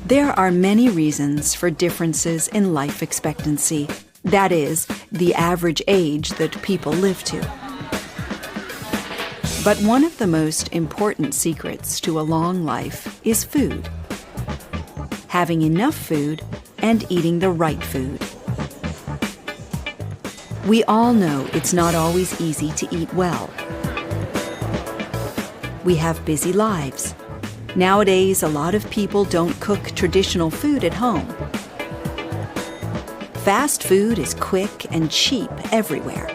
There are many reasons for differences in life expectancy. That is, the average age that people live to. But one of the most important secrets to a long life is food. Having enough food and eating the right food. We all know it's not always easy to eat well. We have busy lives. Nowadays, a lot of people don't cook traditional food at home. Fast food is quick and cheap everywhere.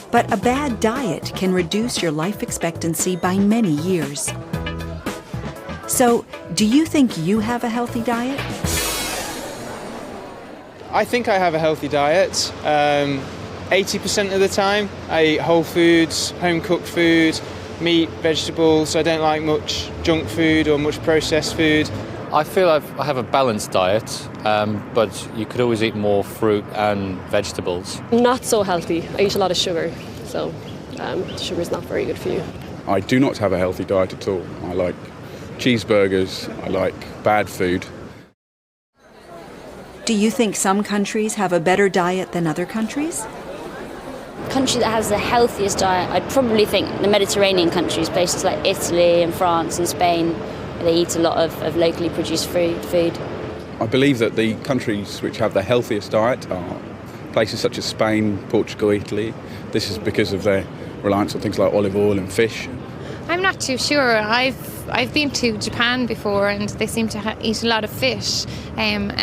But a bad diet can reduce your life expectancy by many years. So, do you think you have a healthy diet? I think I have a healthy diet. 80% of the time, I eat whole foods, home-cooked food, meat, vegetables. I don't like much junk food or much processed food. I feel I have a balanced diet, but you could always eat more fruit and vegetables. Not so healthy. I eat a lot of sugar, so sugar is not very good for you. I do not have a healthy diet at all. I like cheeseburgers, I like bad food. Do you think some countries have a better diet than other countries? Country that has the healthiest diet, I'd probably think the Mediterranean countries, places like Italy and France and Spain, they eat a lot of locally produced food. I believe that the countries which have the healthiest diet are places such as Spain, Portugal, Italy. This is because of their reliance on things like olive oil and fish. I'm not too sure. I've been to Japan before, and they seem to eat a lot of fish and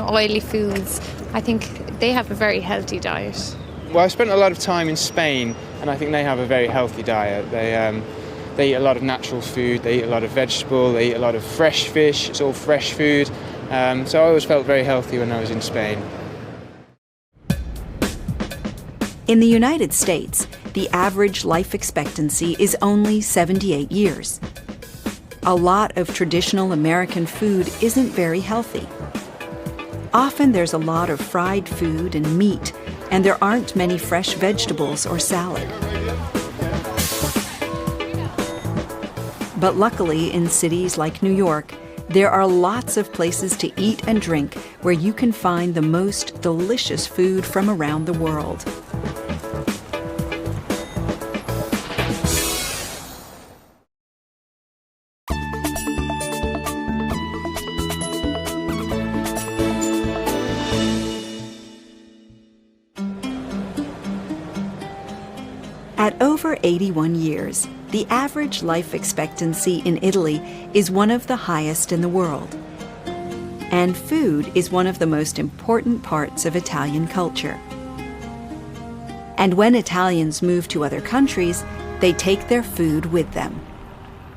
oily foods. I think they have a very healthy diet. Well, I spent a lot of time in Spain, and I think they have a very healthy diet. They eat a lot of natural food, they eat a lot of vegetable, they eat a lot of fresh fish. It's all fresh food. So I always felt very healthy when I was in Spain. In the United States, the average life expectancy is only 78 years. A lot of traditional American food isn't very healthy. Often there's a lot of fried food and meat, and there aren't many fresh vegetables or salad. But luckily, in cities like New York, there are lots of places to eat and drink where you can find the most delicious food from around the world. At over 81 years, the average life expectancy in Italy is one of the highest in the world. And food is one of the most important parts of Italian culture. And when Italians move to other countries, they take their food with them.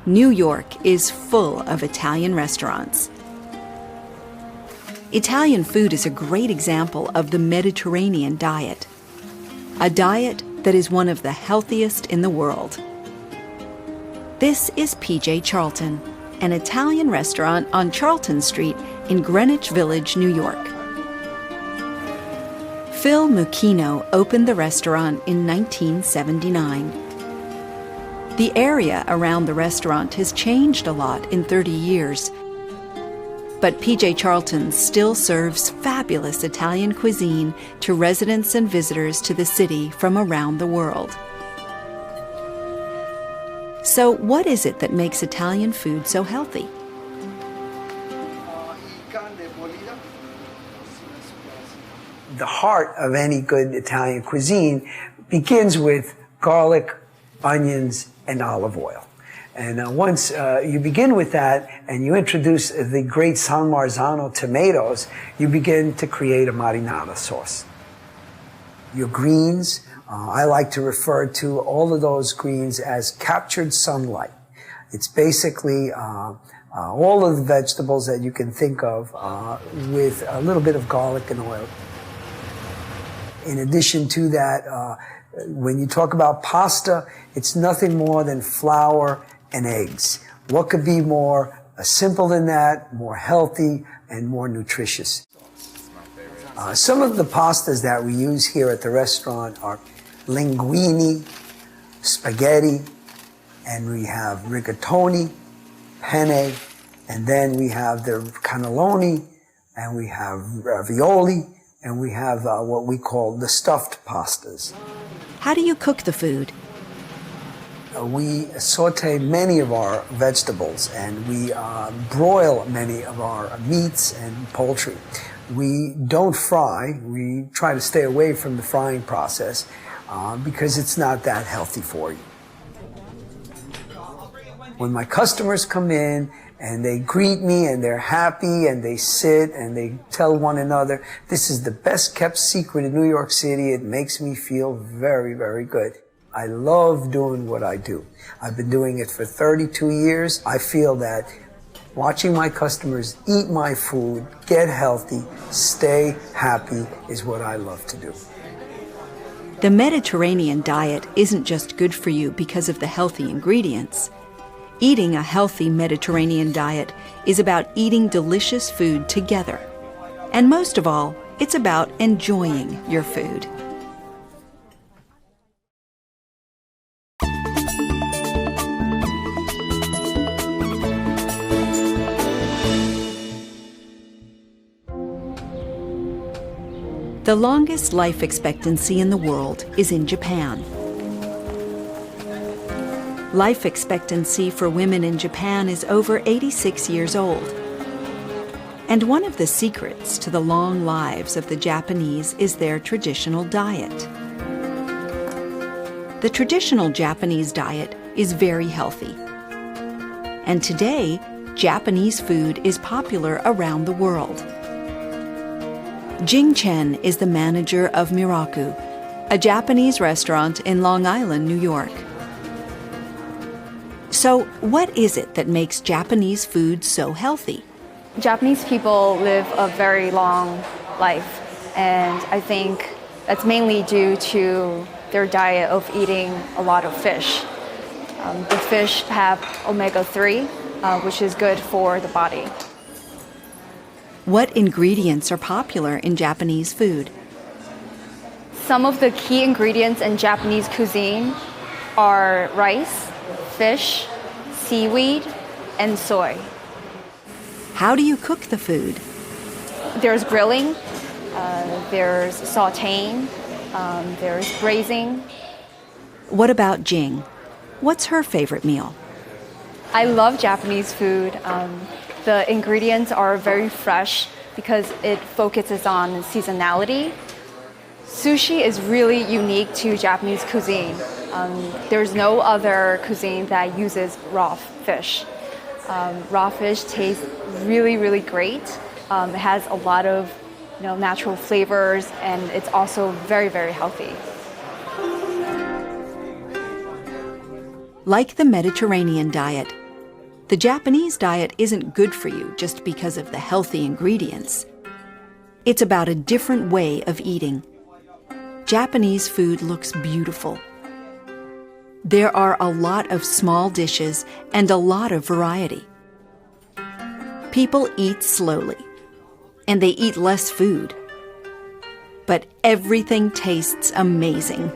New York is full of Italian restaurants. Italian food is a great example of the Mediterranean diet, a diet that is one of the healthiest in the world. This is PJ Charlton, an Italian restaurant on Charlton Street in Greenwich Village, New York. Phil Mucchino opened the restaurant in 1979. The area around the restaurant has changed a lot in 30 years, but PJ Charlton still serves fabulous Italian cuisine to residents and visitors to the city from around the world. So what is it that makes Italian food so healthy? The heart of any good Italian cuisine begins with garlic, onions, and olive oil. And once you begin with that and you introduce the great San Marzano tomatoes, you begin to create a marinara sauce. Your greens, I like to refer to all of those greens as captured sunlight. It's basically all of the vegetables that you can think of with a little bit of garlic and oil. In addition to that, when you talk about pasta, it's nothing more than flour and eggs. What could be more simple than that, more healthy, and more nutritious? Some of the pastas that we use here at the restaurant are linguine, spaghetti, and we have rigatoni, penne, And then we have the cannelloni, and we have ravioli, and we have what we call the stuffed pastas. How do you cook the food? We saute many of our vegetables, and we broil many of our meats and poultry. We don't fry. We try to stay away from the frying process because it's not that healthy for you. When my customers come in and they greet me and they're happy and they sit and they tell one another, this is the best kept secret in New York City, it makes me feel very, very good. I love doing what I do. I've been doing it for 32 years. I feel that watching my customers eat my food, get healthy, stay happy is what I love to do. The Mediterranean diet isn't just good for you because of the healthy ingredients. Eating a healthy Mediterranean diet is about eating delicious food together. And most of all, it's about enjoying your food. The longest life expectancy in the world is in Japan. Life expectancy for women in Japan is over 86 years old. And one of the secrets to the long lives of the Japanese is their traditional diet. The traditional Japanese diet is very healthy. And today, Japanese food is popular around the world. Jing Chen is the manager of Miraku, a Japanese restaurant in Long Island, New York. So, what is it that makes Japanese food so healthy? Japanese people live a very long life, and I think that's mainly due to their diet of eating a lot of fish. The fish have omega-3, which is good for the body. What ingredients are popular in Japanese food? Some of the key ingredients in Japanese cuisine are rice, fish, seaweed, and soy. How do you cook the food? There's grilling, there's sautéing, there's braising. What about Jing? What's her favorite meal? I love Japanese food. The ingredients are very fresh because it focuses on seasonality. Sushi is really unique to Japanese cuisine. There's no other cuisine that uses raw fish. Raw fish tastes really, really great. It has a lot of natural flavors, and it's also very, very healthy. Like the Mediterranean diet, the Japanese diet isn't good for you just because of the healthy ingredients. It's about a different way of eating. Japanese food looks beautiful. There are a lot of small dishes and a lot of variety. People eat slowly, and they eat less food. But everything tastes amazing.